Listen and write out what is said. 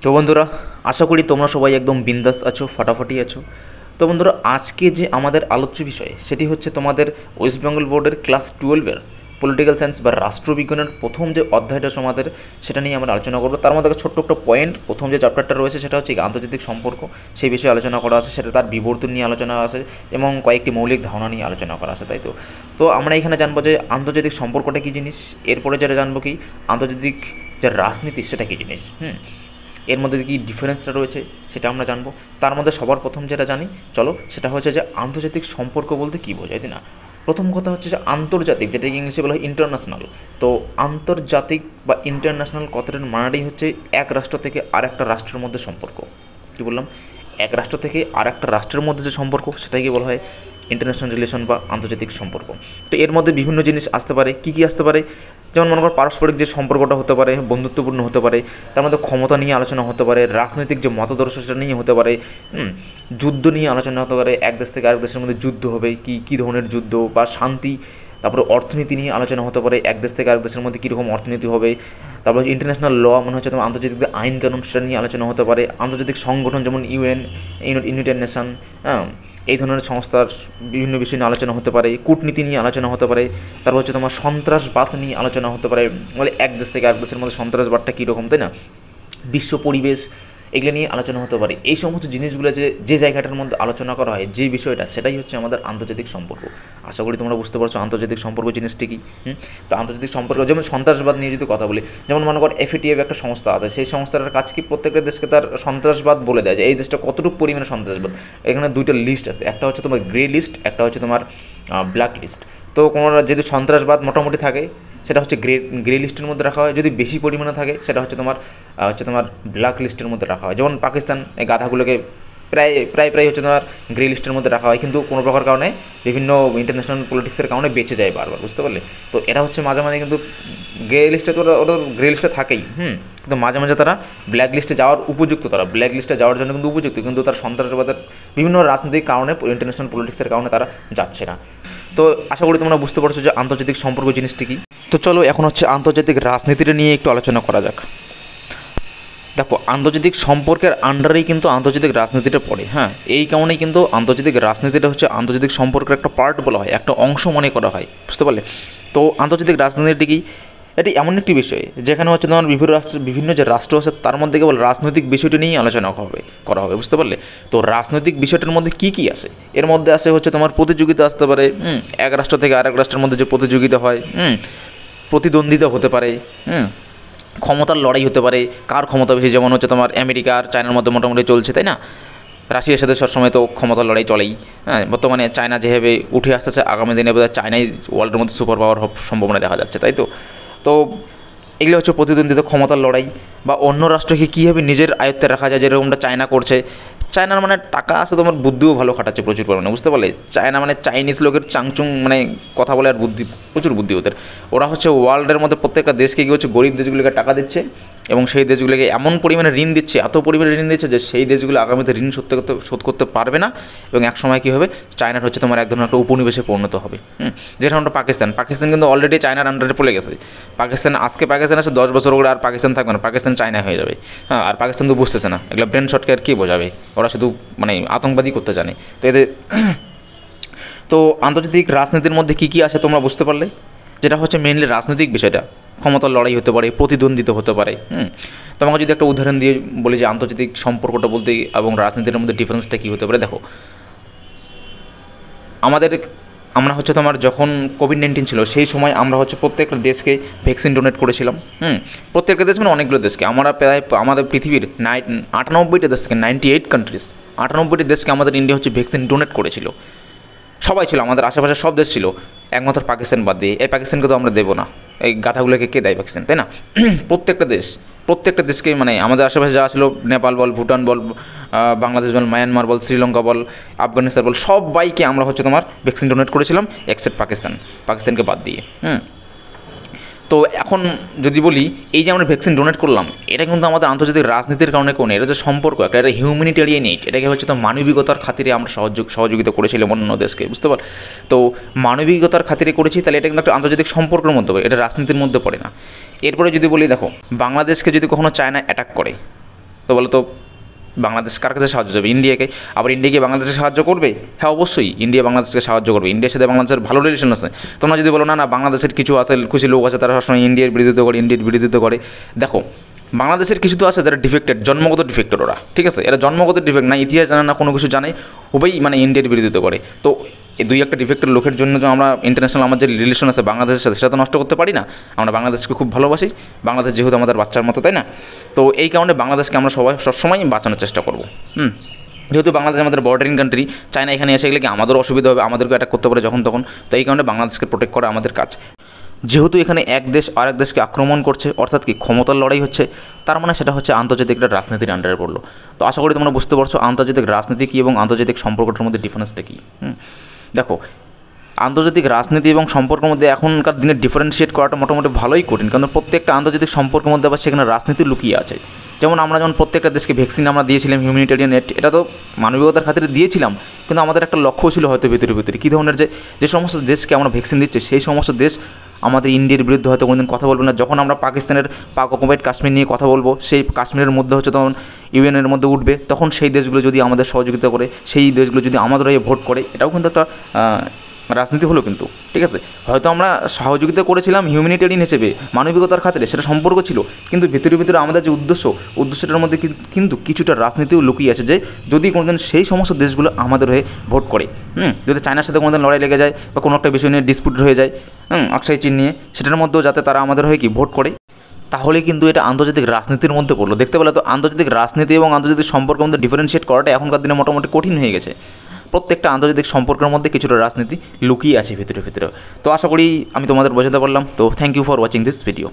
তো বন্ধুরা, আশা করি তোমরা সবাই একদম বিন্দাস আছো, ফাটাফাটি আছো। তো বন্ধুরা, আজকে যে আমাদের আলোচ্য বিষয় সেটি হচ্ছে তোমাদের ওয়েস্ট বেঙ্গল বোর্ডের ক্লাস 12-এর পলিটিক্যাল সায়েন্স বা রাষ্ট্রবিজ্ঞানের প্রথম যে অধ্যায়টা আমাদের, সেটা নিয়ে আমরা আলোচনা করবো। তার মধ্যে একটা ছোট্ট একটা পয়েন্ট, প্রথম যে চ্যাপ্টারটা রয়েছে সেটা হচ্ছে আন্তর্জাতিক সম্পর্ক, সেই বিষয়ে আলোচনা করা আছে, সেটা তার বিবর্তন নিয়ে আলোচনা আছে এবং কয়েকটি মৌলিক ধারণা নিয়ে আলোচনা করা আছে, তাই তো। তো আমরা এখানে জানবো যে আন্তর্জাতিক সম্পর্কটা কী জিনিস, এরপরে যেটা জানবো কি আন্তর্জাতিক যে রাজনীতি সেটা কী জিনিস, এর মধ্যে কী ডিফারেন্সটা রয়েছে সেটা আমরা জানবো। তার মধ্যে সবার প্রথম যেটা জানি, চলো, সেটা হচ্ছে যে আন্তর্জাতিক সম্পর্ক বলতে কী বোঝায়, তাই না। প্রথম কথা হচ্ছে যে আন্তর্জাতিক, যেটাকে ইংলিশে বলা হয় ইন্টারন্যাশনাল। তো আন্তর্জাতিক বা ইন্টারন্যাশনাল কথাটার মানেটাই হচ্ছে এক রাষ্ট্র থেকে আর একটা রাষ্ট্রের মধ্যে সম্পর্ক। কী বললাম? এক রাষ্ট্র থেকে আর একটা রাষ্ট্রের মধ্যে যে সম্পর্ক সেটাকে বলা হয় ইন্টারন্যাশনাল রিলেশন বা আন্তর্জাতিক সম্পর্ক। তো এর মধ্যে বিভিন্ন জিনিস আসতে পারে। কী কী আসতে পারে? যেমন মনে করো পারস্পরিক যে সম্পর্কটা হতে পারে, বন্ধুত্বপূর্ণ হতে পারে, তার মধ্যে ক্ষমতা নিয়ে আলোচনা হতে পারে, রাজনৈতিক যে মতাদর্শ সেটা নিয়ে হতে পারে, যুদ্ধ নিয়ে আলোচনা হতে পারে, এক দেশ থেকে আরেক দেশের মধ্যে যুদ্ধ হবে, কী কী ধরনের যুদ্ধ, বা শান্তি। তারপরে অর্থনীতি নিয়ে আলোচনা হতে পারে, এক দেশ থেকে আরেক দেশের মধ্যে কীরকম অর্থনীতি হবে। তারপর ইন্টারন্যাশনাল ল, মনে হচ্ছে তোমার আন্তর্জাতিক যে আইন কানুন সেটা নিয়ে আলোচনা হতে পারে। আন্তর্জাতিক সংগঠন যেমন ইউএন, ইউনাইটেড নেশন, এই ধরনের সংস্থার বিভিন্ন বিষয় নিয়ে আলোচনা হতে পারে। কূটনীতি নিয়ে আলোচনা হতে পারে। তারপর হচ্ছে তোমার সন্ত্রাসবাদ নিয়ে আলোচনা হতে পারে, বলে এক দেশ থেকে আরেক দেশের মধ্যে সন্ত্রাসবাদটা কীরকম, তাই না। বিশ্ব পরিবেশ, এগুলো নিয়ে আলোচনা হতে পারে। এই সমস্ত জিনিসগুলো যে জায়গাটার মধ্যে আলোচনা করা হয়, যে বিষয়টা, সেটাই হচ্ছে আমাদের আন্তর্জাতিক সম্পর্ক। আশা করি তোমরা বুঝতে পারছো আন্তর্জাতিক সম্পর্ক জিনিসটি কী। তো আন্তর্জাতিক সম্পর্ক, যেমন সন্ত্রাসবাদ নিয়ে যদি কথা বলি, যেমন মনে কর এফএটিএফ একটা সংস্থা আছে, সেই সংস্থাটার কাজ কি প্রত্যেকটা দেশকে তার সন্ত্রাসবাদ বলে দেয় যে এই দেশটা কতটুকু পরিমাণে সন্ত্রাসবাদ। এখানে দুইটা লিস্ট আছে, একটা হচ্ছে তোমার গ্রে লিস্ট, একটা হচ্ছে তোমার ব্ল্যাক লিস্ট। তো কোনো যদি সন্ত্রাসবাদ মোটামুটি থাকে সেটা হচ্ছে গ্রে লিস্টের মধ্যে রাখা হয়, যদি বেশি পরিমাণে থাকে সেটা হচ্ছে তোমার ব্ল্যাক লিস্টের মধ্যে রাখা হয়। যেমন পাকিস্তান, এই গাধাগুলোকে প্রায় প্রায় প্রায় হচ্ছে তোমার গ্রে লিস্টের মধ্যে রাখা হয়, কিন্তু কোনো প্রকার কারণে বিভিন্ন ইন্টারন্যাশনাল পলিটিক্সের কারণে বেঁচে যায় বারবার, বুঝতে পারলে। তো এটা হচ্ছে মাঝে মাঝে কিন্তু গ্রে লিস্টে, তো ওরা গ্রে লিস্টে থাকেই, কিন্তু মাঝে মাঝে তারা ব্ল্যাক লিস্টে যাওয়ার উপযুক্ত, তারা ব্ল্যাক লিস্টে যাওয়ার জন্য কিন্তু উপযুক্ত, কিন্তু তার সন্ত্রাসবাদের বিভিন্ন রাজনৈতিক কারণে, ইন্টারন্যাশনাল পলিটিক্সের কারণে তারা যাচ্ছে না। তো আশা করি তোমরা বুঝতে পারছো যে আন্তর্জাতিক সম্পর্ক জিনিসটি কী। তো চলো এখন হচ্ছে আন্তর্জাতিক রাজনীতিটা নিয়ে একটু আলোচনা করা যাক। দেখো, আন্তর্জাতিক সম্পর্কের আন্ডারেই কিন্তু আন্তর্জাতিক রাজনীতিটা পড়ে। এই কারণেই কিন্তু আন্তর্জাতিক রাজনীতিটা হচ্ছে আন্তর্জাতিক সম্পর্কের একটা পার্ট বলা হয়, একটা অংশ মনে করা হয়, বুঝতে পারলে। তো আন্তর্জাতিক রাজনীতি কি? এটি এমন একটি বিষয় যেখানে হচ্ছে তোমার বিভিন্ন যে রাষ্ট্র আছে তার মধ্যে কেবল রাজনৈতিক বিষয়টি নিয়েই আলোচনা করা হবে, বুঝতে পারলে। তো রাজনৈতিক বিষয়টার মধ্যে কী কী আছে? এর মধ্যে আছে হচ্ছে তোমার প্রতিযোগিতা আসতে পারে, এক রাষ্ট্র থেকে আরেক রাষ্ট্রের মধ্যে যে প্রতিযোগিতা হয়, প্রতিদ্বন্দ্বিতা হতে পারে, ক্ষমতার লড়াই হতে পারে, কার ক্ষমতা বেশি, যেমন হচ্ছে তোমার আমেরিকা আর চায়নার মধ্যে মোটামুটি চলছে, তাই না। রাশিয়ার সাথে সবসময় তো ক্ষমতার লড়াই চলেই। বর্তমানে চায়না যেভাবে উঠে আসতেছে, আগামী দিনে বোধহয় চায়নাই ওয়ার্ল্ডের মধ্যে সুপার পাওয়ার সম্ভাবনা দেখা যাচ্ছে, তাই তো। তো এগুলো হচ্ছে প্রতিদ্বন্দ্বিতা, ক্ষমতার লড়াই, বা অন্য রাষ্ট্রকে কীভাবে নিজের আয়ত্তে রাখা যায়, যেরকমটা চায়না করছে। চায়নার মানে টাকা আছে, তোমার বুদ্ধিও ভালো খাটাচ্ছে প্রচুর পরিমাণে, বুঝতে পারলে। চায়না মানে চাইনিজ লোকের চাংচুং, মানে কথা বলে আর বুদ্ধি, প্রচুর বুদ্ধি ওদের। ওরা হচ্ছে ওয়ার্ল্ডের মধ্যে প্রত্যেকটা দেশকে কী হচ্ছে, গরিব দেশগুলোকে টাকা দিচ্ছে এবং সেই দেশগুলোকে এমন পরিমাণে ঋণ দিচ্ছে, এত পরিমাণে ঋণ দিচ্ছে যে সেই দেশগুলো আগামীতে ঋণ শোধ করতে পারবে না, এবং একসময় কী হবে, চায়নার হচ্ছে তোমার এক ধরনের একটা উপনিবেশে পরিণত হবে। যেটা আমরা পাকিস্তান কিন্তু অলরেডি চায়নার আন্ডারে পড়ে গেছে। পাকিস্তান আছে 10 বছর ওরা আর পাকিস্তান থাকবে না, পাকিস্তান চায়না হয়ে যাবে। আর পাকিস্তান তো বুঝতেছে না, এগুলো ব্রেন শটকে আর কী বোঝাবে, ওরা শুধু মানে আতঙ্কবাদী করতে জানে। তো এদের তো আন্তর্জাতিক রাজনীতির মধ্যে কী কী আছে তোমরা বুঝতে পারলে। যেটা হচ্ছে মেইনলি রাজনৈতিক বিষয়টা, ক্ষমতার লড়াই হতে পারে, প্রতিদ্বন্দ্বিতা হতে পারে। তোমাকে যদি একটা উদাহরণ দিয়ে বলি যে আন্তর্জাতিক সম্পর্কটা বলতে এবং রাজনীতির মধ্যে ডিফারেন্সটা কী হতে পারে, দেখো, আমরা হচ্ছে তোমার যখন কোভিড-19 ছিল সেই সময় আমরা হচ্ছে প্রত্যেকটা দেশকে ভ্যাকসিন ডোনেট করেছিলাম। প্রত্যেকটা দেশ মানে অনেকগুলো দেশকে, আমরা প্রায় আমাদের পৃথিবীর 98টা দেশকে, 98 কান্ট্রিজ, 98টি দেশকে আমাদের ইন্ডিয়া হচ্ছে ভ্যাকসিন ডোনেট করেছিল। সবাই ছিল, আমাদের আশেপাশে সব দেশ ছিল, একমাত্র পাকিস্তান বাদ দিয়ে। এই পাকিস্তানকে তো আমরা দেবো না, এই গাথাগুলোকে কে দেয় পাকিস্তান, তাই না। প্রত্যেকটা দেশকে, মানে আমাদের আশেপাশে যা ছিল, নেপাল বল, ভুটান বল, বাংলাদেশ বল, মায়ানমার বল, শ্রীলঙ্কা বল, আফগানিস্তান বল, সবাইকে আমরা হচ্ছে তোমার ভ্যাকসিন ডোনেট করেছিলাম, এক্সেপ্ট পাকিস্তানকে বাদ দিয়ে। তো এখন যদি বলি, এই যে আমরা ভ্যাকসিন ডোনেট করলাম, এটা কিন্তু আমাদের আন্তর্জাতিক রাজনীতির কারণে কোনো, এটা যে সম্পর্ক এটা হিউম্যানিটেরিয়ান এইড, এটাকে হচ্ছে তো মানবিকতার খাতিরে আমরা সহযোগিতা করেছিলাম অন্য দেশকে, বুঝতে পার। তো মানবিকতার খাতিরে করেছি, তাহলে এটা কিন্তু একটা আন্তর্জাতিক সম্পর্কের মধ্যে পড়ে, এটা রাজনীতির মধ্যে পড়ে না। এরপরে যদি বলি, দেখো, বাংলাদেশকে যদি কখনো চায়না অ্যাটাক করে, তো বলো তো বাংলাদেশ কার কাছে সাহায্য যাবে? ইন্ডিয়াকে। আবার ইন্ডিয়া কি বাংলাদেশকে সাহায্য করবে? হ্যাঁ, অবশ্যই ইন্ডিয়া বাংলাদেশকে সাহায্য করবে। ইন্ডিয়ার সাথে বাংলাদেশের ভালো রিলেশন আছে। তোমরা যদি বলো না না বাংলাদেশের কিছু আছে, কিছু লোক আছে তারা সবসময় ইন্ডিয়ার বিরোধিতা করে, ইন্ডিয়ার বিরোধিতা করে, দেখো বাংলাদেশের কিছু তো আছে যারা ডিফেক্টেড, জন্মগত ডিফেক্টেড ওরা, ঠিক আছে? এরা জন্মগত ডিফেক্ট না, ইতিহাস জানে না, কোনো কিছু জানে, খুবই মানে ইন্ডিয়ার বিরোধিতা করে। তো এই দুই একটা ডিফেক্টেড লোকের জন্য যে আমরা ইন্টারন্যাশনাল আমার যে রিলেশন আছে বাংলাদেশের সাথে সেটা তো নষ্ট করতে পারি না। আমরা বাংলাদেশকে খুব ভালোবাসি, বাংলাদেশ যেহেতু আমাদের বাচ্চার মতো, তাই না? তো এই কারণে বাংলাদেশকে আমরা সবাই সবসময় বাঁচানোর চেষ্টা করবো। যেহেতু বাংলাদেশ আমাদের বর্ডারিং কান্ট্রি, চায়না এখানে এসে গেলে কি আমাদেরও অসুবিধা হবে, আমাদেরকে অ্যাটাক করতে পারে যখন তখন। তো এই কারণে বাংলাদেশকে প্রোটেক্ট করা আমাদের কাজ। যেহেতু এখানে এক দেশ আরেক দেশকে আক্রমণ করছে, অর্থাৎ কি ক্ষমতার লড়াই হচ্ছে, তার মানে সেটা হচ্ছে আন্তর্জাতিক একটা রাজনীতির আন্ডারে পড়লো। তো আশা করি তোমরা বুঝতে পারছো আন্তর্জাতিক রাজনীতি কী এবং আন্তর্জাতিক সম্পর্কটার মধ্যে ডিফারেন্সটা কী। দেখো, আন্তর্জাতিক রাজনীতি এবং সম্পর্কের মধ্যে এখনকার দিনে ডিফারেন্সিয়েট করাটা মোটামুটি ভালোই কঠিন, কারণ প্রত্যেকটা আন্তর্জাতিক সম্পর্কের মধ্যে আবার সেখানে রাজনীতি লুকিয়ে আছে। যেমন আমরা যেমন প্রত্যেকটা দেশকে ভ্যাকসিন আমরা দিয়েছিলাম, হিউম্যানিটেরিয়ান এড, এটা তো মানবিকতার খাতিরে দিয়েছিলাম, কিন্তু আমাদের একটা লক্ষ্য ছিল হয়তো ভিতরে ভিতরে কী ধরনের, যে সমস্ত দেশকে আমরা ভ্যাকসিন দিচ্ছি সেই সমস্ত দেশ আমাদের ইন্ডিয়ার বিরুদ্ধে হয়তো কোনোদিন কথা বলবে না। যখন আমরা পাকিস্তানের পাক অকুপাইড কাশ্মীর নিয়ে কথা বলবো, সেই কাশ্মীরের মধ্যে হচ্ছে তখন ইউএনের মধ্যে উঠবে, তখন সেই দেশগুলো যদি আমাদের সহযোগিতা করে, সেই দেশগুলো যদি আমাদের হয়ে ভোট করে, এটাও কিন্তু একটা রাজনীতি হলো কিন্তু, ঠিক আছে? হয়তো আমরা সহযোগিতা করেছিলাম হিউম্যানিটেরিয়ান হিসেবে, মানবিকতার খাতিরে, সেটা সম্পর্ক ছিল, কিন্তু ভিতরে ভিতরে আমাদের যে উদ্দেশ্যটার মধ্যে কিন্তু কিছুটা রাজনীতিও লুকিয়ে আছে, যে যদি কোনোদিন সেই সমস্ত দেশগুলো আমাদের হয়ে ভোট করে, যদি চায়নার সাথে কোনোদিন লড়াই লেগে যায় বা কোনো একটা বিষয় নিয়ে ডিসপিউট হয়ে যায়, আকসাই চীন নিয়ে, সেটার মধ্যেও যাতে তারা আমাদের হয়ে কি ভোট করে, তাহলে কিন্তু এটা আন্তর্জাতিক রাজনীতির মধ্যে পড়লো। দেখতে পেলে তো আন্তর্জাতিক রাজনীতি এবং আন্তর্জাতিক সম্পর্কের মধ্যে ডিফারেন্সিয়েট করাটা এখনকার দিনে মোটামুটি কঠিন হয়ে গেছে। প্রত্যেকটা আন্তর্জাতিক সম্পর্কের মধ্যে কিছুটা রাজনীতি লুকিয়ে আছে ভিতরে ভিতরে। তো আশা করি আমি তোমাদের বোঝাতে পারলাম। তো thank you for watching this video.